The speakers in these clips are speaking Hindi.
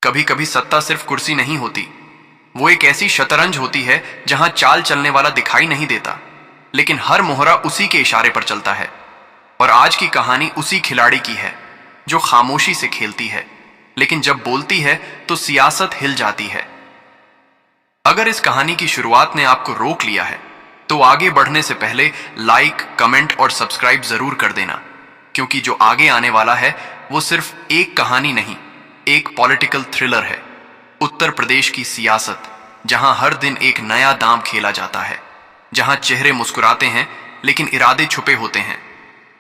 कभी कभी सत्ता सिर्फ कुर्सी नहीं होती, वो एक ऐसी शतरंज होती है जहां चाल चलने वाला दिखाई नहीं देता, लेकिन हर मोहरा उसी के इशारे पर चलता है। और आज की कहानी उसी खिलाड़ी की है जो खामोशी से खेलती है, लेकिन जब बोलती है तो सियासत हिल जाती है। अगर इस कहानी की शुरुआत ने आपको रोक लिया है तो आगे बढ़ने से पहले लाइक, कमेंट और सब्सक्राइब जरूर कर देना, क्योंकि जो आगे आने वाला है वो सिर्फ एक कहानी नहीं, एक पॉलिटिकल थ्रिलर है। उत्तर प्रदेश की सियासत, जहां हर दिन एक नया दांव खेला जाता है, जहां चेहरे मुस्कुराते हैं लेकिन इरादे छुपे होते हैं।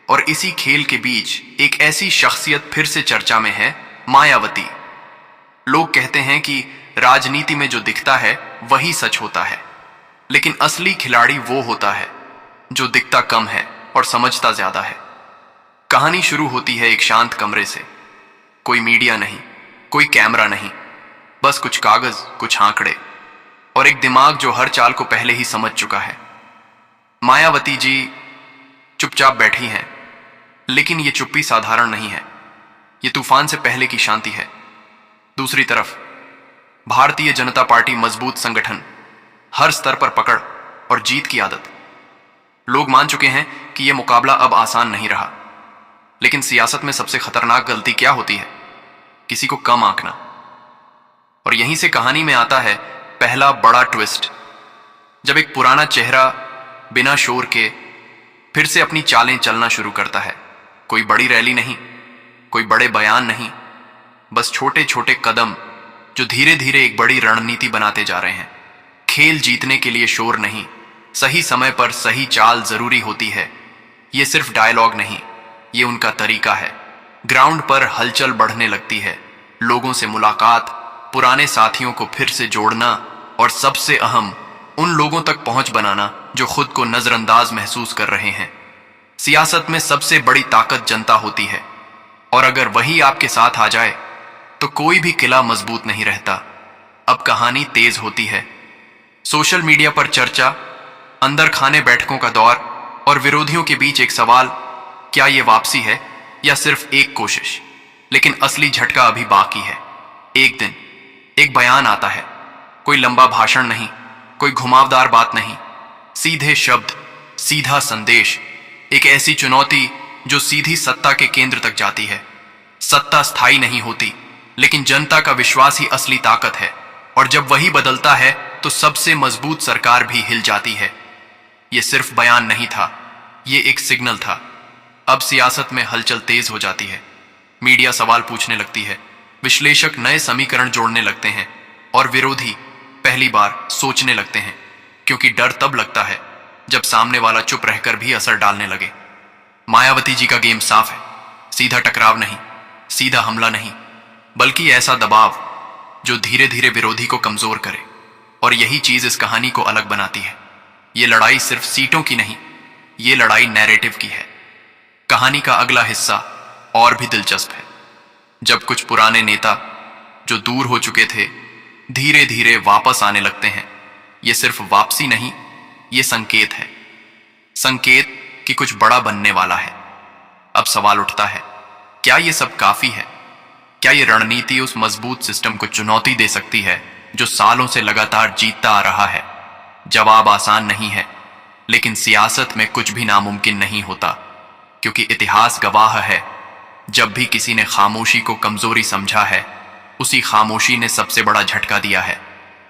और इसी खेल के बीच एक ऐसी शख्सियत फिर से चर्चा में है, मायावती। लोग कहते हैं कि राजनीति में जो दिखता है वही सच होता है, लेकिन असली खिलाड़ी वो होता है जो दिखता कम है और समझता ज्यादा है। कहानी शुरू होती है एक शांत कमरे से। कोई मीडिया नहीं, कोई कैमरा नहीं, बस कुछ कागज, कुछ आंकड़े और एक दिमाग जो हर चाल को पहले ही समझ चुका है। मायावती जी चुपचाप बैठी हैं, लेकिन ये चुप्पी साधारण नहीं है, ये तूफान से पहले की शांति है। दूसरी तरफ भारतीय जनता पार्टी, मजबूत संगठन, हर स्तर पर पकड़ और जीत की आदत। लोग मान चुके हैं कि यह मुकाबला अब आसान नहीं रहा, लेकिन सियासत में सबसे खतरनाक गलती क्या होती है? किसी को कम आंकना। और यहीं से कहानी में आता है पहला बड़ा ट्विस्ट, जब एक पुराना चेहरा बिना शोर के फिर से अपनी चालें चलना शुरू करता है। कोई बड़ी रैली नहीं, कोई बड़े बयान नहीं, बस छोटे छोटे कदम जो धीरे धीरे एक बड़ी रणनीति बनाते जा रहे हैं। खेल जीतने के लिए शोर नहीं, सही समय पर सही चाल जरूरी होती है। ये सिर्फ डायलॉग नहीं, ये उनका तरीका है। ग्राउंड पर हलचल बढ़ने लगती है, लोगों से मुलाकात, पुराने साथियों को फिर से जोड़ना और सबसे अहम, उन लोगों तक पहुंच बनाना जो खुद को नजरअंदाज महसूस कर रहे हैं। सियासत में सबसे बड़ी ताकत जनता होती है, और अगर वही आपके साथ आ जाए तो कोई भी किला मजबूत नहीं रहता। अब कहानी तेज होती है। सोशल मीडिया पर चर्चा, अंदर खाने बैठकों का दौर और विरोधियों के बीच एक सवाल, क्या ये वापसी है या सिर्फ एक कोशिश? लेकिन असली झटका अभी बाकी है। एक दिन एक बयान आता है, कोई लंबा भाषण नहीं, कोई घुमावदार बात नहीं, सीधे शब्द, सीधा संदेश। एक ऐसी चुनौती जो सीधी सत्ता के केंद्र तक जाती है। सत्ता स्थायी नहीं होती, लेकिन जनता का विश्वास ही असली ताकत है, और जब वही बदलता है तो सबसे मजबूत सरकार भी हिल जाती है। यह सिर्फ बयान नहीं था, यह एक सिग्नल था। अब सियासत में हलचल तेज हो जाती है। मीडिया सवाल पूछने लगती है, विश्लेषक नए समीकरण जोड़ने लगते हैं, और विरोधी पहली बार सोचने लगते हैं, क्योंकि डर तब लगता है जब सामने वाला चुप रहकर भी असर डालने लगे। मायावती जी का गेम साफ है, सीधा टकराव नहीं, सीधा हमला नहीं, बल्कि ऐसा दबाव जो धीरे धीरे विरोधी को कमजोर करे। और यही चीज इस कहानी को अलग बनाती है। ये लड़ाई सिर्फ सीटों की नहीं, ये लड़ाई नैरेटिव की है। कहानी का अगला हिस्सा और भी दिलचस्प है, जब कुछ पुराने नेता जो दूर हो चुके थे धीरे धीरे वापस आने लगते हैं। यह सिर्फ वापसी नहीं, यह संकेत है, संकेत कि कुछ बड़ा बनने वाला है। अब सवाल उठता है, क्या यह सब काफी है? क्या यह रणनीति उस मजबूत सिस्टम को चुनौती दे सकती है जो सालों से लगातार जीतता आ रहा है? जवाब आसान नहीं है, लेकिन सियासत में कुछ भी नामुमकिन नहीं होता, क्योंकि इतिहास गवाह है, जब भी किसी ने खामोशी को कमजोरी समझा है, उसी खामोशी ने सबसे बड़ा झटका दिया है।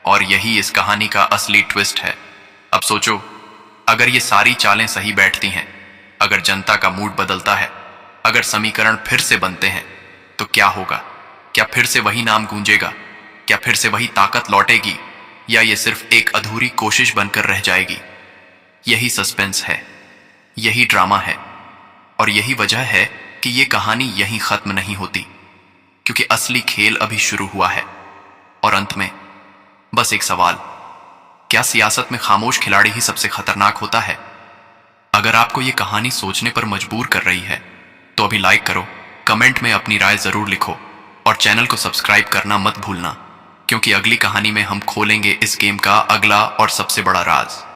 और यही इस कहानी का असली ट्विस्ट है। अब सोचो, अगर ये सारी चालें सही बैठती हैं, अगर जनता का मूड बदलता है, अगर समीकरण फिर से बनते हैं, तो क्या होगा? क्या फिर से वही नाम गूंजेगा? क्या फिर से वही ताकत लौटेगी, या ये सिर्फ एक अधूरी कोशिश बनकर रह जाएगी? यही सस्पेंस है, यही ड्रामा है, और यही वजह है कि यह कहानी यहीं खत्म नहीं होती, क्योंकि असली खेल अभी शुरू हुआ है। और अंत में बस एक सवाल, क्या सियासत में खामोश खिलाड़ी ही सबसे खतरनाक होता है? अगर आपको यह कहानी सोचने पर मजबूर कर रही है तो अभी लाइक करो, कमेंट में अपनी राय जरूर लिखो, और चैनल को सब्सक्राइब करना मत भूलना, क्योंकि अगली कहानी में हम खोलेंगे इस गेम का अगला और सबसे बड़ा राज।